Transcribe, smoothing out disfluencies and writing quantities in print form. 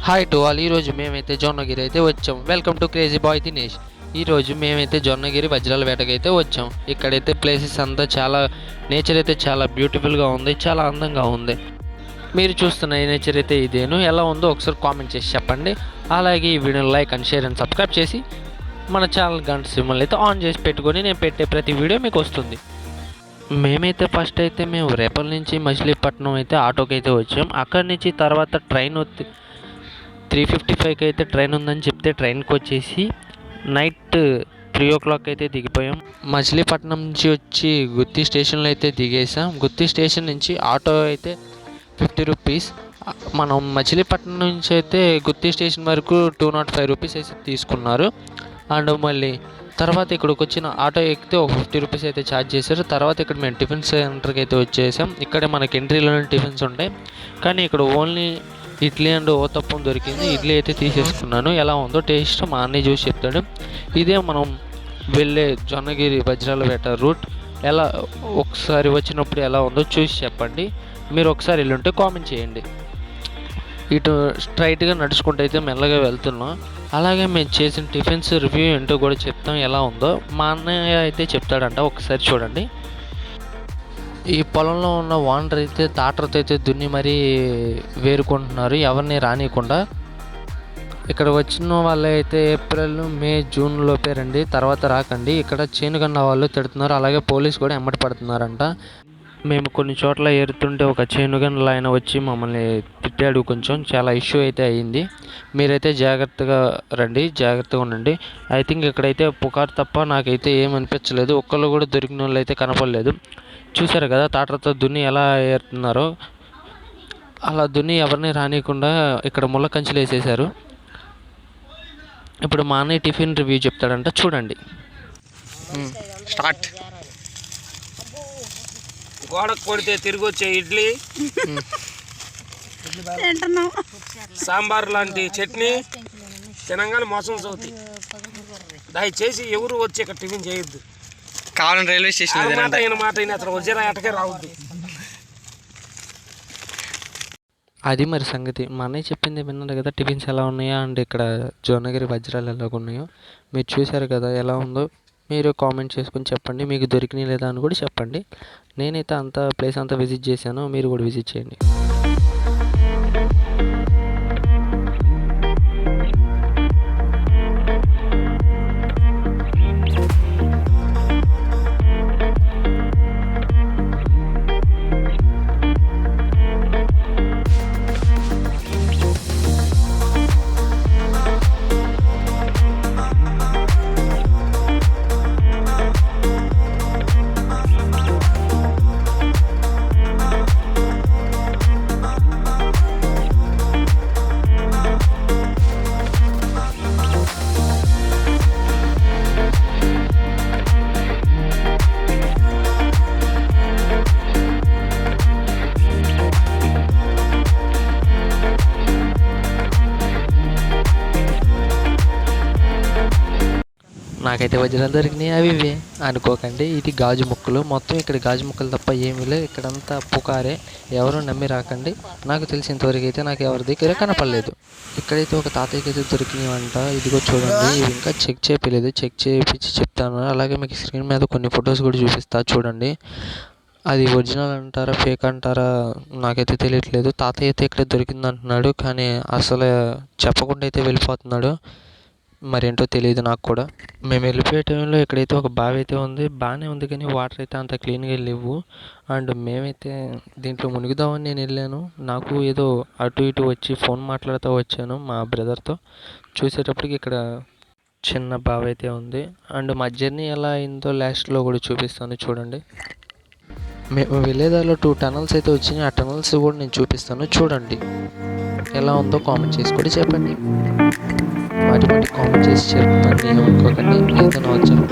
Hi to all. ఈరోజు మేమైతే జొన్నగిరి అయితే వచ్చాం. Welcome to crazy boy Dinesh. ఈరోజు మేమైతే జొన్నగిరి వజ్రాల వేటకి అయితే వచ్చాం. ఇక్కడైతే ప్లేసెస్ అంతా చాలా నేచర్ అయితే చాలా బ్యూటిఫుల్గా ఉంది, చాలా అందంగా ఉంది. మీరు చూస్తున్న ఈ నేచర్ అయితే ఇదేను. ఎలా ఉందో ఒకసారి కామెంట్ చేసి చెప్పండి. అలాగే ఈ వీడియోని like and share and subscribe చేసి మన ఛానల్ గంట సింబల్ అయితే ఆన్ చేసి పెట్టుకొని నేను పెట్టే ప్రతి వీడియో మీకు వస్తుంది. మేమైతే ఫస్ట్ అయితే మేము రేపల్ నుంచి మచిలీపట్నం అయితే ఆటోకి అయితే వచ్చాం. అక్కడి నుంచి తర్వాత ట్రైన్ 3:55కి అయితే ట్రైన్ ఉందని చెప్తే ట్రైన్కి వచ్చేసి నైట్ 3 o'clock అయితే దిగిపోయాం. మచిలీపట్నం నుంచి వచ్చి గుత్తి స్టేషన్లో అయితే దిగేసాం. గుత్తి స్టేషన్ నుంచి ఆటో అయితే 50 రూపీస్. మనం మచిలీపట్నం నుంచి అయితే గుత్తి స్టేషన్ వరకు 205 రూపీస్ అయితే తీసుకున్నారు. అండ్ మళ్ళీ తర్వాత ఇక్కడికి వచ్చిన ఆటో ఎక్కితే ఒక 50 రూపీస్ అయితే ఛార్జ్ చేశారు. తర్వాత ఇక్కడ మేము టిఫిన్ సెంటర్కి అయితే వచ్చేసాం. ఇక్కడ మనకి ఎంట్రీలోనే టిఫిన్స్ ఉంటాయి, కానీ ఇక్కడ ఓన్లీ ఇడ్లీ అండ్ ఓతప్పం దొరికింది. ఇడ్లీ అయితే తీసేసుకున్నాను. ఎలా ఉందో టేస్ట్ మా అన్నయ్య చూసి చెప్తాడు. ఇదే మనం వెళ్ళే జొన్నగిరి వజ్రాల వేట రూట్. ఎలా ఒకసారి వచ్చినప్పుడు ఎలా ఉందో చూసి చెప్పండి. మీరు ఒకసారి వెళ్ళుంటే కామెంట్ చేయండి. ఇటు స్ట్రైట్గా నడుచుకుంటూ అయితే మెల్లగా వెళ్తున్నాం. అలాగే మేము చేసిన టిఫిన్స్ రివ్యూ ఏంటో కూడా చెప్తాం, ఎలా ఉందో మా అన్నయ్య అయితే చెప్తాడంట. ఒకసారి చూడండి. ఈ పొలంలో ఉన్న వానర్ అయితే టాటర్తో అయితే దున్ని మరీ వేరుకుంటున్నారు, ఎవరిని రానియకుండా. ఇక్కడ వచ్చిన వాళ్ళు అయితే ఏప్రిల్ మే జూన్ లోపే రండి, తర్వాత రాకండి. ఇక్కడ చేనుగన్న వాళ్ళు తిడుతున్నారు, అలాగే పోలీసు కూడా ఎమ్మటి పడుతున్నారంట. మేము కొన్ని చోట్ల ఏరుతుంటే ఒక చేనుగన్ల ఆయన వచ్చి మమ్మల్ని తిట్టాడు. కొంచెం చాలా ఇష్యూ అయితే అయ్యింది. మీరైతే జాగ్రత్తగా రండి, జాగ్రత్తగా ఉండండి. ఐ థింక్ ఇక్కడైతే పుకారు తప్ప నాకైతే ఏమనిపించలేదు. ఒక్కళ్ళు కూడా దొరికిన వాళ్ళు అయితే కనపడలేదు. చూసారు కదా టాటర్తో దున్ని ఎలా ఏరుతున్నారో. అలా దున్ని ఎవరిని రానియకుండా ఇక్కడ ముళ్ళ కంచెలు వేసేసారు. ఇప్పుడు మా అన్నయ్య టిఫిన్ రివ్యూ చెప్తాడంట, చూడండి. స్టార్ట్. గోడకు కొడితే తిరిగి వచ్చే ఇడ్లీ, సాంబార్ లాంటి చట్నీ తినంగానే మోసం చదువుతాయి. దయచేసి ఎవరు వచ్చి ఇక్కడ టిఫిన్ చేయొద్దు. కావాలని రైల్వే స్టేషన్ మాట అతను వచ్చే అటకే రావద్దు. అది మరి సంగతి. మా అన్నయ్య చెప్పింది విన్నారు కదా, టిఫిన్స్ ఎలా ఉన్నాయో అండ్ ఇక్కడ జొన్నగిరి వజ్రాలు ఎలా ఉన్నాయో మీరు చూశారు కదా. ఎలా ఉందో మీరు కామెంట్ చేసుకొని చెప్పండి. మీకు దొరికినాయి లేదా అని కూడా చెప్పండి. నేనైతే అంత ప్లేస్ అంతా విజిట్ చేశాను, మీరు కూడా విజిట్ చేయండి. నాకైతే వజ్రాలు దొరికినాయి, అవి ఇవే అనుకోకండి. ఇది గాజు ముక్కలు, మొత్తం ఇక్కడ గాజు ముక్కలు తప్ప ఏమీ లేవు. ఇక్కడంతా పుకారే, ఎవరు నమ్మి రాకండి. నాకు తెలిసినంతవరకు అయితే నాకు ఎవరి దగ్గర కనపడలేదు. ఇక్కడైతే ఒక తాతయ్యకి అయితే దొరికినాయంట. ఇదిగో చూడండి, ఇవి ఇంకా చెక్ చేయలేదు, చెక్ చేయించి చెప్తాను. అలాగే మీకు స్క్రీన్ మీద కొన్ని ఫొటోస్ కూడా చూపిస్తా, చూడండి. అది ఒరిజినల్ అంటారా ఫేక్ అంటారా నాకైతే తెలియట్లేదు. తాతయ్య అయితే ఇక్కడ దొరికింది అంటున్నాడు, కానీ అసలు చెప్పకుండా అయితే వెళ్ళిపోతున్నాడు. మరేంటో తెలియదు నాకు కూడా. మేము వెళ్ళిపోయే టైంలో ఇక్కడైతే ఒక బావి అయితే ఉంది, బాగానే ఉంది, కానీ వాటర్ అయితే అంత క్లీన్గా లేవు. అండ్ మేమైతే దీంట్లో మునుగుదామని నేను వెళ్ళాను. నాకు ఏదో అటు ఇటు వచ్చి ఫోన్ మాట్లాడుతూ వచ్చాను మా బ్రదర్తో. చూసేటప్పటికి ఇక్కడ చిన్న బావి అయితే ఉంది. అండ్ మా జర్నీ ఎలా అయిందో లాస్ట్లో కూడా చూపిస్తాను, చూడండి. మేము వెళ్ళేదారిలో 2 టనల్స్ అయితే వచ్చినాయి. ఆ టనల్స్ కూడా నేను చూపిస్తాను, చూడండి. ఎలా ఉందో కామెంట్ చేసి కూడా చెప్పండి. వాటి కామెంట్ చేసి చెప్తాను, నేను అనుకోకండి. ఏదైనా వచ్చారు